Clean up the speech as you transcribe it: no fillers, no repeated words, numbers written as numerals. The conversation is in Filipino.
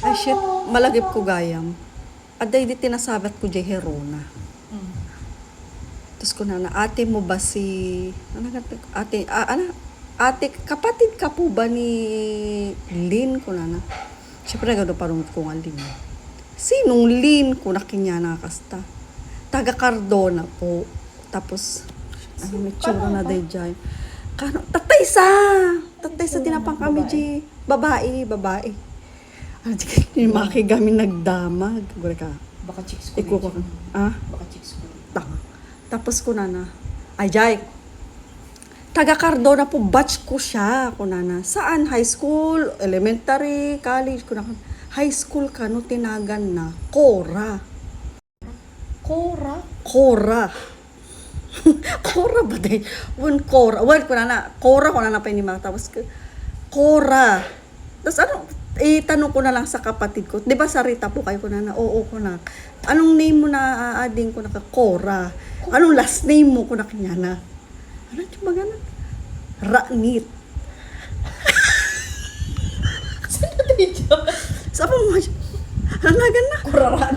Ay shit, malagip ko gayam. Aday di tinasabat ko jay herona. Tapos ko na ate mo ba si... Ano nga? Ate, kapatid ka po ba ni Lynn ko na? Siyempre gano'n parang ko nga Lynn. Sinong Lynn ko na kinya nakasta? Taga Cardona po. Tapos, ano may tsura na day dyan. Tatay sa tinapang kami di. Babae. Ano di makigami nagdamag. Gura ka. Baka chicks ko. Iko ko. Baka chicks ko. Tapos ko na. Ay, Jai. Taga Cardona po, batch ko siya. Kunana. Saan? High school, elementary, college. Kunana. High school ka, no, tinagan na. Cora. Cora ba day? Cora kunana pa ni mga tapos Cora. Tapos ano, tanong ko na lang sa kapatid ko. 'Di ba sa Rita po kayo kunana? Oo ko na. Anong name mo na aading ko na Cora? Anong last name mo ko na kanya na? Ano yung magana? Ranit. Saan na tayo dyan? Saan mo? Ano na? Kuraraan.